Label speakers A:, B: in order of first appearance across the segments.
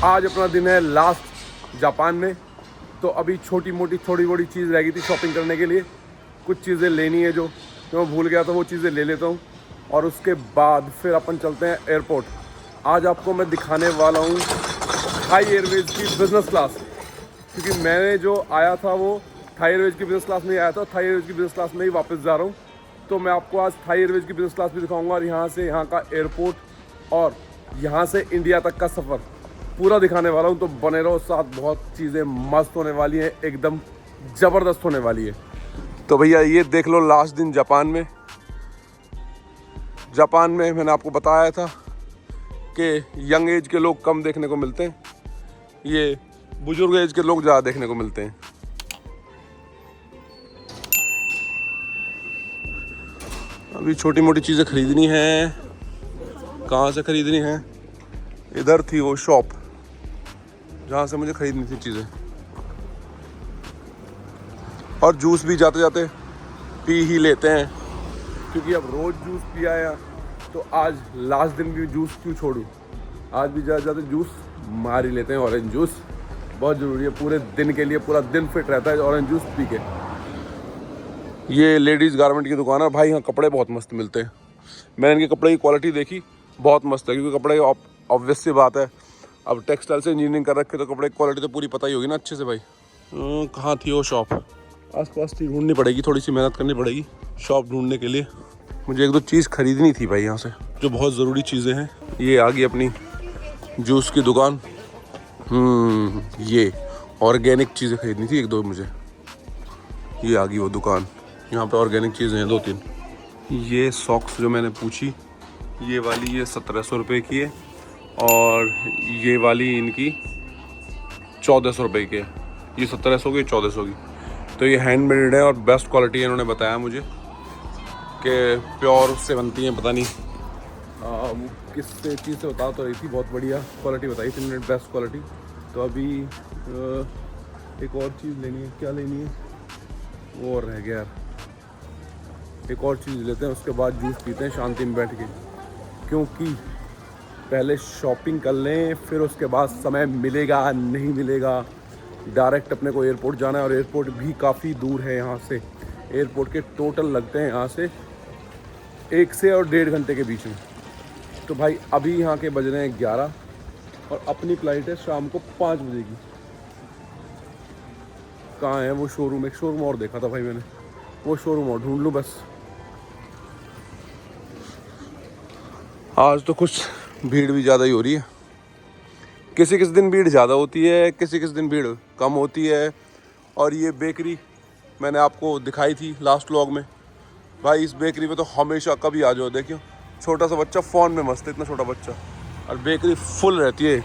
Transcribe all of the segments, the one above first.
A: आज अपना दिन है लास्ट जापान में। तो अभी छोटी मोटी थोड़ी बड़ी चीज़ रह गई थी शॉपिंग करने के लिए, कुछ चीज़ें लेनी है जो मैं भूल गया था, वो चीज़ें ले लेता हूँ और उसके बाद फिर अपन चलते हैं एयरपोर्ट। आज आपको मैं दिखाने वाला हूँ थाई एयरवेज़ की बिज़नेस क्लास, क्योंकि मैंने जो आया था वो थाई एयरवेज़ की बिज़नेस क्लास में ही आया था, थाई एयरवेज़ की बिज़नेस क्लास में ही वापस जा रहा हूँ। तो मैं आपको आज थाई एयरवेज़ की बिज़नेस क्लास भी दिखाऊंगा और यहाँ से यहाँ का एयरपोर्ट और यहाँ से इंडिया तक का सफ़र पूरा दिखाने वाला हूँ। तो बने रहो साथ, बहुत चीज़ें मस्त होने वाली हैं, एकदम ज़बरदस्त होने वाली है। तो भैया ये देख लो, लास्ट दिन जापान में मैंने आपको बताया था कि यंग एज के लोग कम देखने को मिलते हैं, ये बुजुर्ग एज के लोग ज़्यादा देखने को मिलते हैं। अभी छोटी मोटी चीज़ें खरीदनी है। कहाँ से खरीदनी है? इधर थी वो शॉप जहाँ से मुझे खरीदनी थी चीज़ें। और जूस भी जाते जाते पी ही लेते हैं, क्योंकि अब रोज़ जूस पिया है तो आज लास्ट दिन भी जूस क्यों छोड़ूं। आज भी जाते जाते जूस मार ही लेते हैं। ऑरेंज जूस बहुत ज़रूरी है पूरे दिन के लिए, पूरा दिन फिट रहता है ऑरेंज जूस पी के। ये लेडीज़ गारमेंट की दुकान है भाई, यहाँ कपड़े बहुत मस्त मिलते हैं। मैंने इनके कपड़े की क्वालिटी देखी, बहुत मस्त है, क्योंकि कपड़े ऑब्वियस सी बात है, अब टेक्सटाइल से इंजीनियरिंग कर रखे तो कपड़े की क्वालिटी तो पूरी पता ही होगी ना अच्छे से भाई। कहाँ थी वो शॉप? आसपास थी, ढूंढनी पड़ेगी, थोड़ी सी मेहनत करनी पड़ेगी शॉप ढूंढने के लिए। मुझे एक दो चीज़ खरीदनी थी भाई यहाँ से, जो बहुत ज़रूरी चीज़ें हैं। ये आ गई अपनी जूस की दुकान। ये ऑर्गेनिक चीज़ें खरीदनी थी एक दो मुझे। ये आ गई वो दुकान, यहाँ पे ऑर्गेनिक चीज़ें हैं 2-3। ये सॉक्स जो मैंने पूछी, ये वाली ये 1700 रुपये की है और ये वाली इनकी 1400 रुपये की है। ये 1700 की, 1400 की। तो ये हैंडमेड है और बेस्ट क्वालिटी है। इन्होंने बताया मुझे कि प्योर से बनती हैं, पता नहीं किस चीज़ से बता तो रही थी, बहुत बढ़िया क्वालिटी बताई थी इन्होंने, बेस्ट क्वालिटी। तो अभी एक और चीज़ लेनी है। क्या लेनी है वो और रह गया यार। एक और चीज़ लेते हैं, उसके बाद जूस पीते हैं शांति में बैठ के, क्योंकि पहले शॉपिंग कर लें, फिर उसके बाद समय मिलेगा नहीं मिलेगा। डायरेक्ट अपने को एयरपोर्ट जाना है और एयरपोर्ट भी काफ़ी दूर है यहाँ से। एयरपोर्ट के टोटल लगते हैं यहाँ से 1 से और 1.5 घंटे के बीच में। तो भाई अभी यहाँ के बज रहे हैं 11 और अपनी फ्लाइट है शाम को 5 बजे की। कहाँ है वो शोरूम? एक शोरूम और देखा था भाई मैंने, वो शोरूम और ढूंढ लूँ बस। आज तो कुछ भीड़ भी ज़्यादा ही हो रही है। किसी किसी दिन भीड़ ज़्यादा होती है, किसी किसी दिन भीड़ कम होती है। और ये बेकरी मैंने आपको दिखाई थी लास्ट व्लॉग में भाई, इस बेकरी में तो हमेशा कभी आ जाओ। देखियो छोटा सा बच्चा फ़ोन में मस्त है, इतना छोटा बच्चा, और बेकरी फुल रहती है।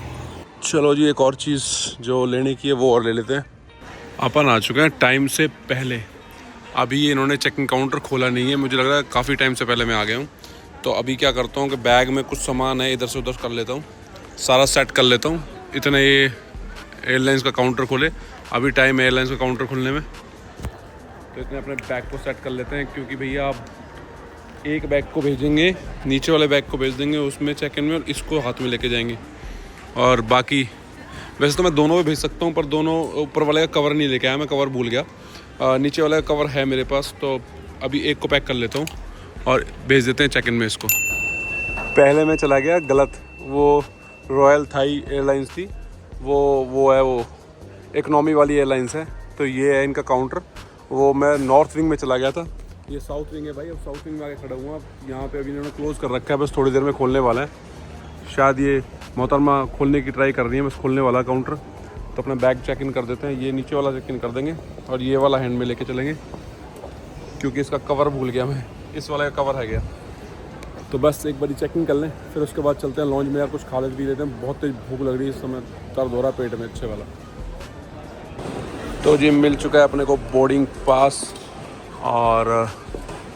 A: चलो जी, एक और चीज़ जो लेने की है वो और ले लेते हैं। अपन आ चुके हैं टाइम से पहले। अभी ये इन्होंने चेकिंग काउंटर खोला नहीं है, मुझे लग रहा है काफ़ी टाइम से पहले मैं आ गया हूँ। तो अभी क्या करता हूँ कि बैग में कुछ सामान है, इधर से उधर कर लेता हूँ, सारा सेट कर लेता हूँ। इतने ये एयरलाइंस का काउंटर खोले, अभी टाइम है एयरलाइंस का काउंटर खुलने में। तो इतने अपने बैग को सेट कर लेते हैं, क्योंकि भैया आप एक बैग को भेजेंगे, नीचे वाले बैग को भेज देंगे उसमें चेक इन में, और इसको हाथ में लेके जाएंगे। और बाकी वैसे तो मैं दोनों में भेज सकता हूँ, पर दोनों ऊपर वाले का कवर नहीं लेके आया, मैं कवर भूल गया। नीचे वाला का कवर है मेरे पास, तो अभी एक को पैक कर लेता हूँ और भेज देते हैं चेक इन में इसको। पहले मैं चला गया गलत, वो रॉयल थाई एयरलाइंस थी, वो है वो इकनॉमी वाली एयरलाइंस है। तो ये है इनका काउंटर, वो मैं नॉर्थ विंग में चला गया था, ये साउथ विंग है भाई। अब साउथ विंग में आके खड़ा हुआ, अब यहाँ पे अभी इन्होंने क्लोज़ कर रखा है, बस थोड़ी देर में खोलने वाला है। शायद ये मोहतरमा खोलने की ट्राई कर रही है, बस खोलने वाला काउंटर। तो अपना बैग चेक इन कर देते हैं, ये नीचे वाला चेक इन कर देंगे और ये वाला हैंड में लेके चलेंगे, क्योंकि इसका कवर भूल गया मैं, इस वाले का कवर है गया। तो बस एक बारी चेकिंग कर लें, फिर उसके बाद चलते हैं लॉन्ज में, यार कुछ खा पी लेते हैं। बहुत तेज भूख लग रही है इस समय, दर्द हो रहा है पेट में अच्छे वाला। तो जी मिल चुका है अपने को बोर्डिंग पास, और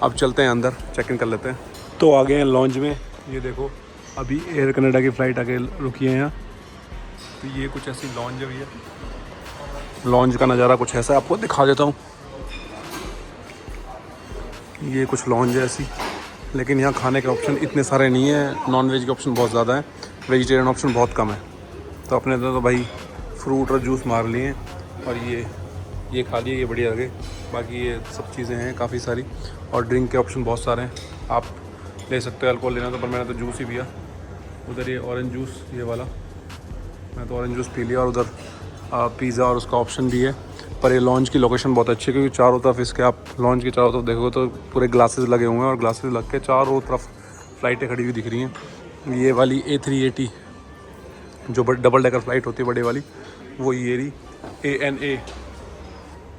A: अब चलते हैं अंदर, चेक इन कर लेते हैं। तो आ गए हैं लॉन्ज में। ये देखो अभी एयर कनाडा की फ़्लाइट आके रुकी है यहाँ। तो ये कुछ ऐसी लॉन्ज है भैया, लॉन्ज का नज़ारा कुछ ऐसा आपको दिखा देता हूँ। ये कुछ लॉन्ज है ऐसी, लेकिन यहाँ खाने के ऑप्शन इतने सारे नहीं हैं। नॉन वेज के ऑप्शन बहुत ज़्यादा है, वेजिटेरियन ऑप्शन बहुत कम है। तो अपने तो भाई फ्रूट और जूस मार लिए हैं और ये खा लिए, ये बढ़िया लगे। बाकी ये सब चीज़ें हैं काफ़ी सारी और ड्रिंक के ऑप्शन बहुत सारे हैं, आप ले सकते हो अल्कोहल लेना तो, पर मैंने तो जूस ही पिया। उधर ये ऑरेंज जूस ये वाला, मैं तो ऑरेंज जूस पी लिया और उधर पिज़्ज़ा और उसका ऑप्शन भी है। पर ये लॉन्च की लोकेशन बहुत अच्छी है क्योंकि चारों तरफ इसके आप लॉन्च के चारों तरफ देखोगे तो पूरे ग्लासेस लगे हुए हैं और ग्लासेस लग के चारों तरफ फ़्लाइटें खड़ी हुई दिख रही हैं। ये वाली A380 जो डबल डेकर फ़्लाइट होती है बड़े वाली, वो ये रही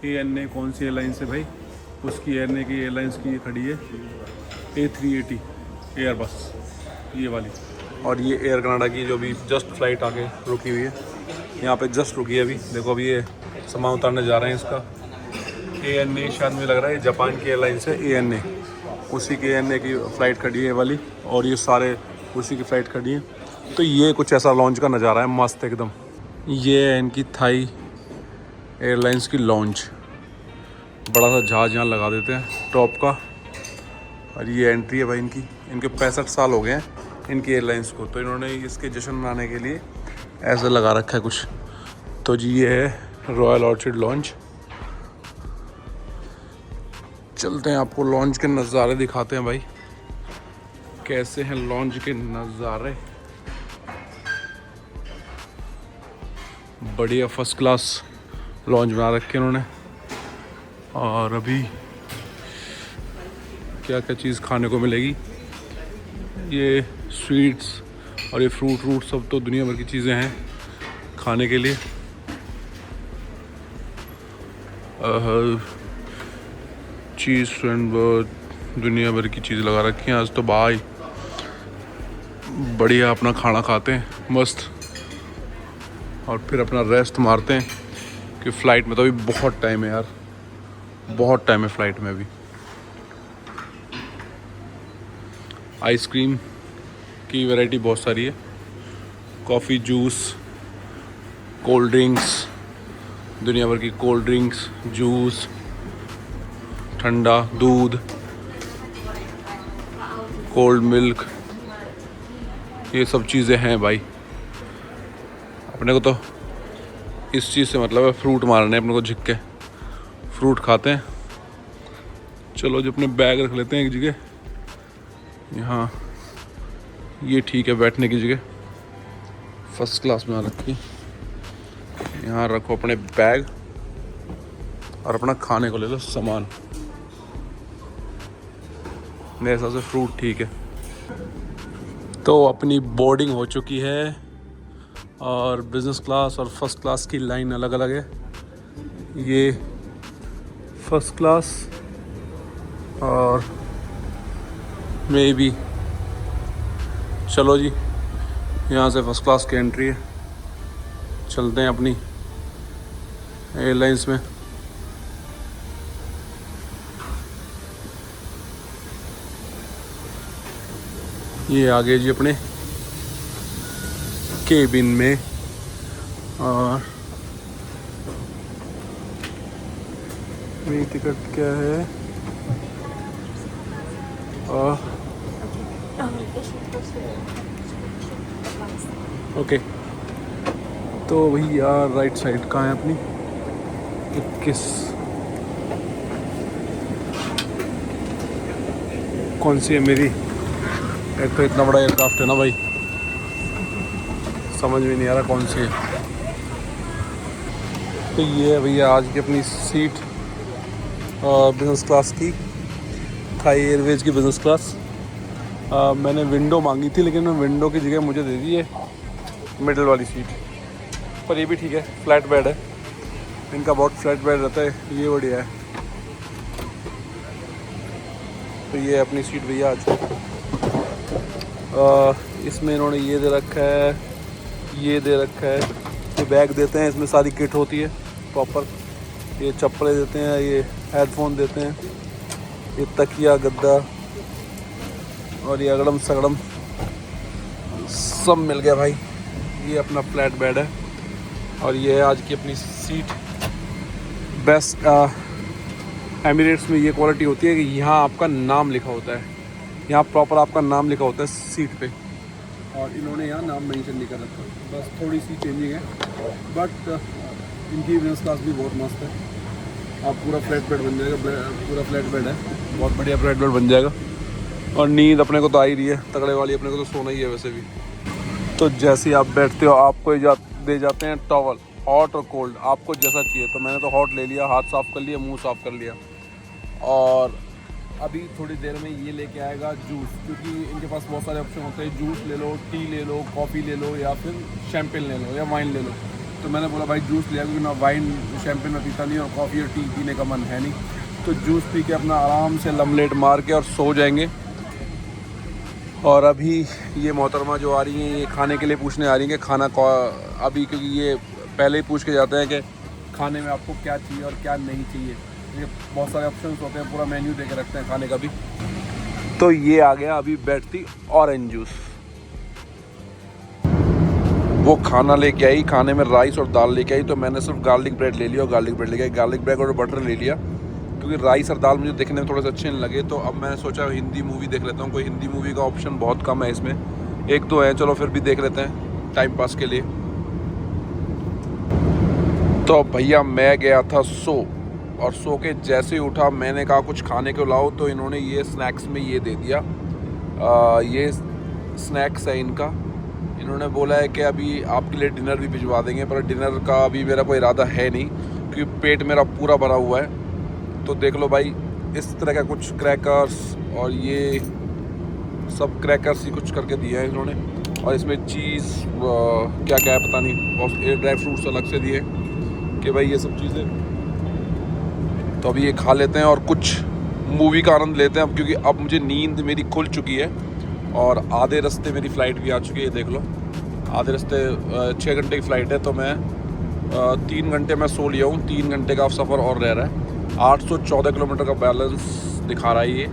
A: ANA कौन सी एयरलाइंस है भाई, उसकी ANA की एयरलाइंस की ये खड़ी है A380 एयरबस ये वाली। और ये एयर कनाडा की जो भी जस्ट फ़्लाइट आके रुकी हुई है, यहाँ पे जस्ट रुकी है अभी। देखो अभी ये सामान उतारने जा रहे हैं इसका। ANA शायद मुझे लग रहा है जापान की एयरलाइंस है ANA, उसी की ANA की फ़्लाइट खड़ी है वाली और ये सारे उसी की फ़्लाइट खड़ी हैं। तो ये कुछ ऐसा लॉन्च का नज़ारा है मस्त एकदम। ये है इनकी थाई एयरलाइंस की लॉन्च, बड़ा सा जहाज़ यहाँ लगा देते हैं टॉप का और ये एंट्री है भाई इनकी। इनके 65 साल हो गए हैं इनकी एयरलाइंस को, तो इन्होंने इसके जश्न मनाने के लिए ऐसा लगा रखा है कुछ। तो जी ये है रॉयल ऑर्चिड लॉन्च। चलते हैं आपको लॉन्च के नज़ारे दिखाते हैं भाई, कैसे हैं लॉन्च के नज़ारे। बढ़िया फर्स्ट क्लास लॉन्च बना रखे उन्होंने। और अभी क्या क्या चीज़ खाने को मिलेगी, ये स्वीट्स और ये फ्रूट सब तो दुनिया भर की चीज़ें हैं खाने के लिए। चीज़ सैंडविच दुनिया भर की चीज़ लगा रखी हैं। आज तो भाई बढ़िया अपना खाना खाते हैं मस्त और फिर अपना रेस्ट मारते हैं कि फ़्लाइट में तो अभी बहुत टाइम है यार, बहुत टाइम है फ़्लाइट में अभी। आइसक्रीम की वैरायटी बहुत सारी है, कॉफ़ी, जूस, कोल्ड ड्रिंक्स, दुनिया भर की कोल्ड ड्रिंक्स, जूस, ठंडा दूध, कोल्ड मिल्क, ये सब चीज़ें हैं भाई। अपने को तो इस चीज़ से मतलब है, फ्रूट मारने अपने को झिक्के, फ्रूट खाते हैं। चलो जो अपने बैग रख लेते हैं एक जगह, यहाँ ये ठीक है बैठने की जगह, फर्स्ट क्लास में रखी। यहाँ रखो अपने बैग और अपना खाने को ले लो सामान। मेरे हिसाब से फ्रूट ठीक है। तो अपनी बोर्डिंग हो चुकी है और बिज़नेस क्लास और फर्स्ट क्लास की लाइन अलग अलग है। ये फर्स्ट क्लास और मे बी, चलो जी यहाँ से फर्स्ट क्लास की एंट्री है, चलते हैं अपनी एयरलाइंस में। ये आगे जी अपने केबिन में और मेरी टिकट क्या है ओके। तो भैया राइट साइड कहाँ है अपनी 21, कौन सी है मेरी? एक तो इतना बड़ा एयरक्राफ्ट है ना भाई, समझ में नहीं आ रहा कौन सी है। तो ये है भैया आज की अपनी सीट बिज़नेस क्लास की, थाई एयरवेज की बिज़नेस क्लास। मैंने विंडो मांगी थी लेकिन विंडो की जगह मुझे दे दी है मिडल वाली सीट, पर ये भी ठीक है, फ्लैट बेड है इनका, बहुत फ्लैट बेड रहता है, ये बढ़िया है। तो ये अपनी सीट भैया आज इसमें इन्होंने ये दे रखा है, ये दे रखा है, ये बैग देते हैं, इसमें सारी किट होती है प्रॉपर, ये चप्पलें देते हैं, ये हेडफोन देते हैं, ये तकिया गद्दा और ये अगड़म सगड़म सब मिल गया भाई। ये अपना फ्लैट बेड है और ये है आज की अपनी सीट। बेस्ट एमिरेट्स में ये क्वालिटी होती है कि यहाँ आपका नाम लिखा होता है, यहाँ प्रॉपर आपका नाम लिखा होता है सीट पे, और इन्होंने यहाँ नाम नहीं चेंज कर रखा, बस थोड़ी सी चेंजिंग है। बट इनकी बिजनेस क्लास भी बहुत मस्त है। आप पूरा फ्लैट बेड बन जाएगा, पूरा फ्लैट बेड है, बहुत बढ़िया फ्लैट बेड बन जाएगा। और नींद अपने को तो आ ही रही है तगड़े वाली, अपने को तो सोना ही है वैसे भी। तो जैसे ही आप बैठते हो आपको दे जाते हैं टॉवल, हॉट और कोल्ड, आपको जैसा चाहिए। तो मैंने तो हॉट ले लिया, हाथ साफ़ कर लिया, मुंह साफ़ कर लिया। और अभी थोड़ी देर में ये लेके आएगा जूस, क्योंकि इनके पास बहुत सारे ऑप्शन होते हैं। जूस ले लो, टी ले लो, कॉफ़ी ले लो, या फिर शैम्पेन ले लो, या वाइन ले लो। तो मैंने बोला भाई जूस लिया, क्योंकि ना वाइन शैम्पेन में पीता नहीं और कॉफ़ी और टी पीने का मन है नहीं। तो जूस पी के अपना आराम से लमलेट मार के और सो जाएंगे। और अभी ये मोहतरमा जो आ रही हैं ये खाने के लिए पूछने आ रही हैं कि खाना अभी, क्योंकि ये पहले ही पूछ के जाते हैं कि खाने में आपको क्या चाहिए और क्या नहीं चाहिए। ये बहुत सारे ऑप्शंस होते हैं, पूरा मेन्यू दे के रखते हैं खाने का भी। तो ये आ गया अभी बैठती ऑरेंज जूस। वो खाना लेके आई, खाने में राइस और दाल लेके आई। तो मैंने सिर्फ गार्लिक ब्रेड ले लिया और गार्लिक ब्रेड लेके आई, गार्लिक ब्रेड और बटर ले लिया, क्योंकि राइस और दाल मुझे देखने में थोड़े से अच्छे नहीं लगे। तो अब मैंने सोचा हिंदी मूवी देख लेता हूँ। कोई हिंदी मूवी का ऑप्शन बहुत कम है इसमें, एक दो है, चलो फिर भी देख लेते हैं टाइम पास के लिए। तो भैया मैं गया था सो, और सो के जैसे ही उठा मैंने कहा कुछ खाने को लाओ। तो इन्होंने ये स्नैक्स में ये दे दिया, ये स्नैक्स है इनका। इन्होंने बोला है कि अभी आपके लिए डिनर भी भिजवा देंगे, पर डिनर का अभी मेरा कोई इरादा है नहीं, क्योंकि पेट मेरा पूरा भरा हुआ है। तो देख लो भाई, इस तरह का कुछ क्रैकर्स और ये सब क्रैकर्स ही कुछ करके दिए हैं इन्होंने। और इसमें चीज़ क्या क्या है पता नहीं, और ड्राई फ्रूट्स अलग से दिए कि भाई ये सब चीज़ें। तो अभी ये खा लेते हैं और कुछ मूवी का आनंद लेते हैं अब, क्योंकि अब मुझे नींद मेरी खुल चुकी है और आधे रास्ते मेरी फ़्लाइट भी आ चुकी है। देख लो आधे रास्ते 6 घंटे की फ़्लाइट है, तो मैं 3 घंटे में सो लिया हूँ। 3 घंटे का सफ़र और रह रहा है। 814 किलोमीटर का बैलेंस दिखा रहा है ये।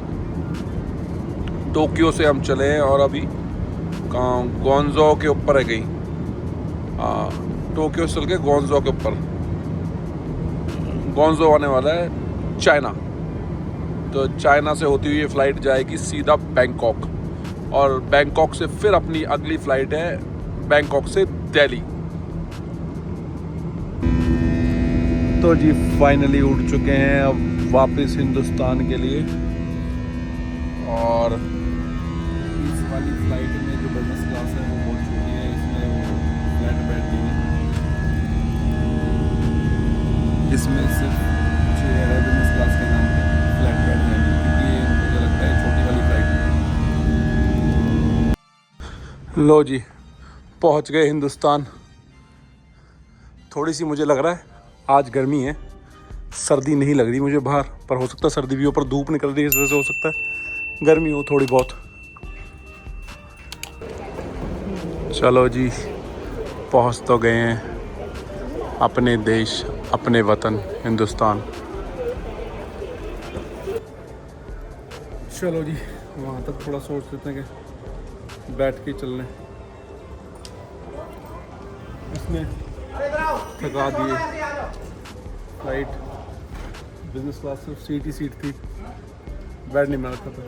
A: टोक्यो से हम चले हैं और अभी गोंजो के ऊपर है कहीं, टोक्यो से चल के गोंजो के ऊपर, गोंजो आने वाला है चाइना। तो चाइना से होती हुई ये फ़्लाइट जाएगी सीधा बैंकॉक, और बैंकॉक से फिर अपनी अगली फ़्लाइट है बैंकॉक से दिल्ली। तो जी फाइनली उड़ चुके हैं अब वापस हिंदुस्तान के लिए। और इस वाली फ़्लाइट में जो बिजनेस क्लास है वो बहुत छोटी है, इसमें वो फ्लैट बेड नहीं है, इसमें सिर्फ चेयर है बिजनेस क्लास के नाम पे, फ्लैट बेड है, क्योंकि ये मुझे लगता है छोटी वाली फ़्लाइट। लो जी पहुंच गए हिंदुस्तान। थोड़ी सी मुझे लग रहा है आज गर्मी है, सर्दी नहीं लग रही मुझे बाहर, पर हो सकता है सर्दी भी, ऊपर धूप निकल रही है इस वजह से हो सकता है गर्मी हो थोड़ी बहुत। चलो जी पहुंच तो गए हैं अपने देश, अपने वतन हिंदुस्तान। चलो जी वहाँ तक थोड़ा सोच लेते हैं कि बैठ के चलने, इसने थका दिए। फ्लाइट बिजनेस क्लास सिर्फ सीट ही सीट थी, बेड नहीं मिल रखा था।